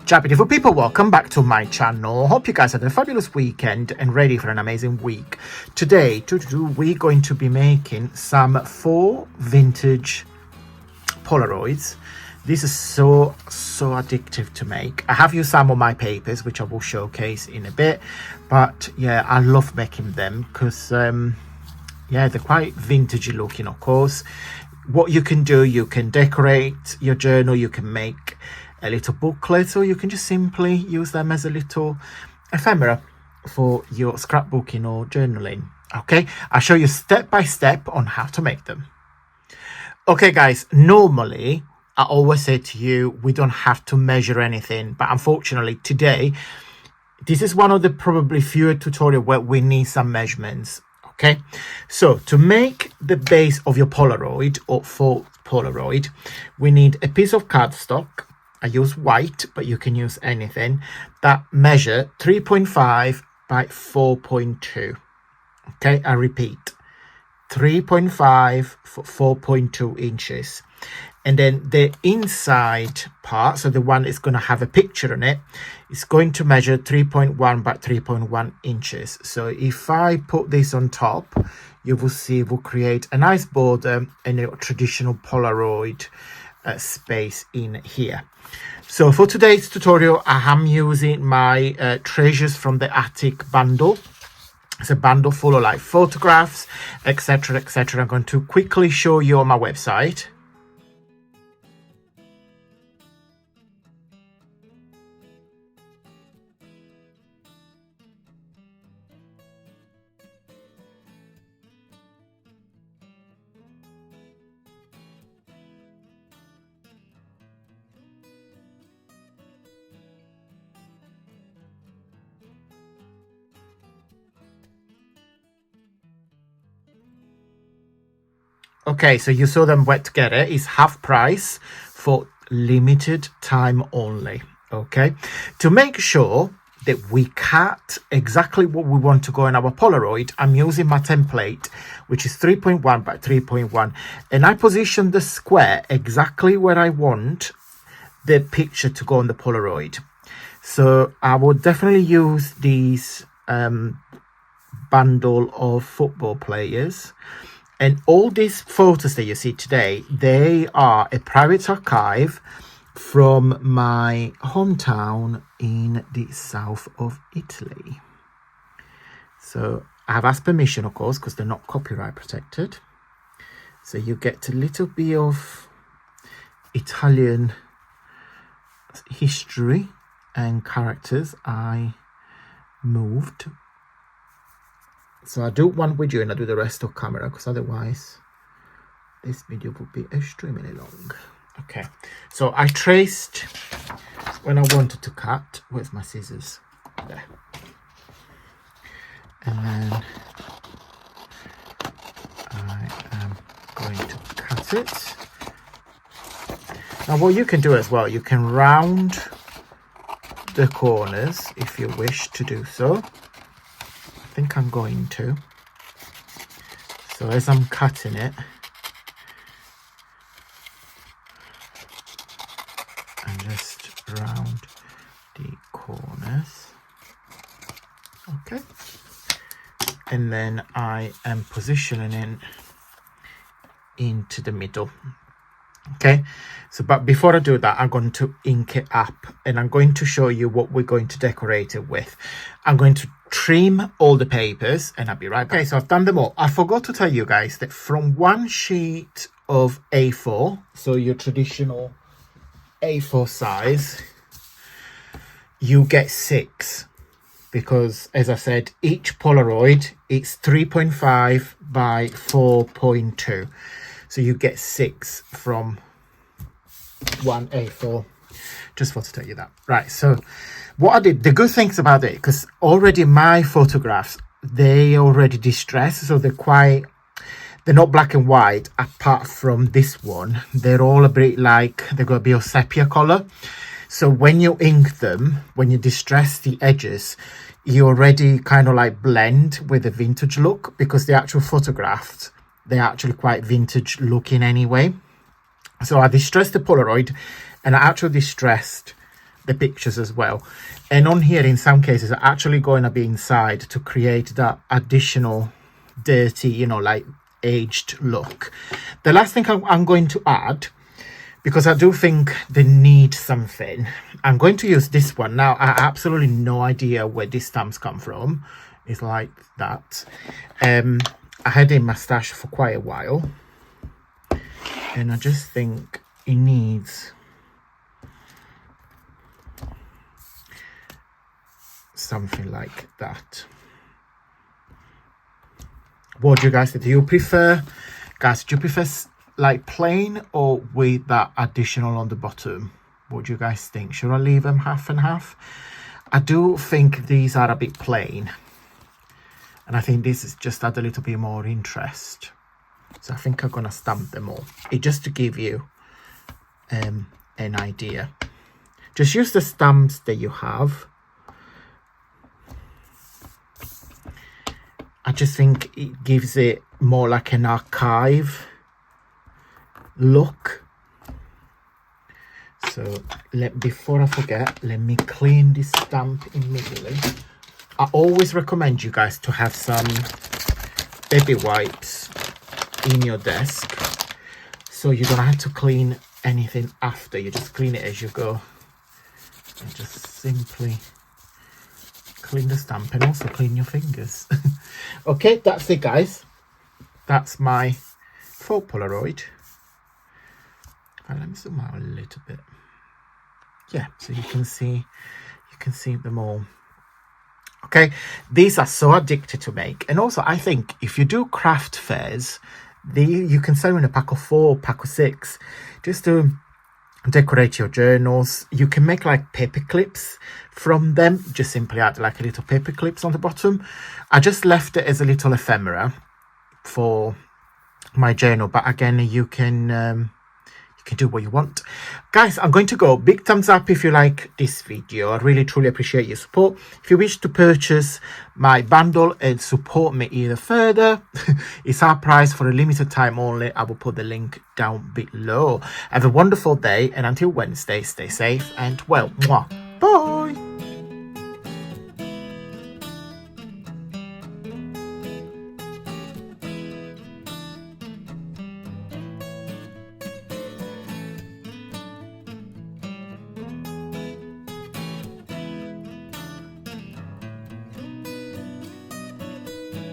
Ciao beautiful people, welcome back to my channel. Hope you guys had a fabulous weekend and ready for an amazing week. Today we're going to be making some faux vintage Polaroids. This is so addictive to make. I have used some of my papers which I will showcase in a bit, but yeah, I love making them because yeah, they're quite vintagey looking. Of course, what you can do, you can decorate your journal, you can make a little booklet, or you can just simply use them as a little ephemera for your scrapbooking or journaling. Okay, I'll show you step by step on how to make them. Okay guys, normally I always say to you, we don't have to measure anything, but unfortunately today, this is one of the probably fewer tutorials where we need some measurements. Okay, so to make the base of your Polaroid or faux Polaroid, we need a piece of cardstock. I use white, but you can use anything that measure 3.5 by 4.2. Okay, I repeat, 3.5 for 4.2 inches. And then the inside part, so the one is going to have a picture on it, is going to measure 3.1 by 3.1 inches. So if I put this on top, you will see it will create a nice border and a traditional Polaroid space in here. So for today's tutorial, I am using my treasures from the attic bundle. It's a bundle full of like photographs, etc, etc. I'm going to quickly show you on my website. Okay, so you saw them wet together. It's half price for limited time only. Okay, to make sure that we cut exactly what we want to go in our Polaroid, I'm using my template, which is 3.1 by 3.1, and I position the square exactly where I want the picture to go on the Polaroid. So I will definitely use these bundle of football players. And all these photos that you see today, they are a private archive from my hometown in the south of Italy. So I have asked permission, of course, because they're not copyright protected. So you get a little bit of Italian history and characters I moved. So I do one with you and I do the rest of camera, because otherwise this video would be extremely long. Okay, so I traced when I wanted to cut. Where's my scissors? There. And then I am going to cut it. Now what you can do as well, you can round the corners if you wish to do so. I think I'm going to. So as I'm cutting it, and just round the corners. Okay, and then I am positioning it into the middle. Okay, so but before I do that, I'm going to ink it up and I'm going to show you what we're going to decorate it with. I'm going to trim all the papers and I'll be right back. Okay, so I've done them all. I forgot to tell you guys that from one sheet of A4, so your traditional A4 size, you get 6, because as I said, each Polaroid it's 3.5 by 4.2, so you get 6 from one A4. Just want to tell you that. Right, so what I did, the good things about it, because already my photographs, they already distressed, so they're not black and white. Apart from this one, they're all a bit like, they're going to be a sepia color. So when you ink them, when you distress the edges, you already kind of like blend with a vintage look, because the actual photographs, they're actually quite vintage looking anyway. So I distressed the Polaroid and I actually distressed the pictures as well. And on here, in some cases, are actually going to be inside to create that additional dirty, you know, like aged look. The last thing I'm going to add, because I do think they need something, I'm going to use this one. Now, I absolutely no idea where these stamps come from. It's like that. I had a mustache for quite a while, and I just think it needs something like that. What do you guys think? Do you prefer, guys, do you prefer like plain or with that additional on the bottom? What do you guys think? Should I leave them half and half? I do think these are a bit plain, and I think this is just add a little bit more interest. So I think I'm gonna stamp them all. It just to give you an idea. Just use the stamps that you have. I just think it gives it more like an archive look. So before I forget, let me clean this stamp immediately. I always recommend you guys to have some baby wipes in your desk, so you don't have to clean anything after. You just clean it as you go, and just simply clean the stamp and also clean your fingers. Okay, that's it, guys. That's my faux Polaroid. Let me zoom out a little bit. Yeah, so you can see them all. Okay, these are so addictive to make. And also, I think if you do craft fairs, you can sell in a pack of 4, pack of 6, just to decorate your journals. You can make like paper clips from them. Just simply add like a little paper clips on the bottom. I just left it as a little ephemera for my journal, but again, you can do what you want. Guys, I'm going to go. Big thumbs up if you like this video. I really truly appreciate your support. If you wish to purchase my bundle and support me even further, it's our price for a limited time only. I will put the link down below. Have a wonderful day, and until Wednesday, stay safe and well. Mwah. Bye.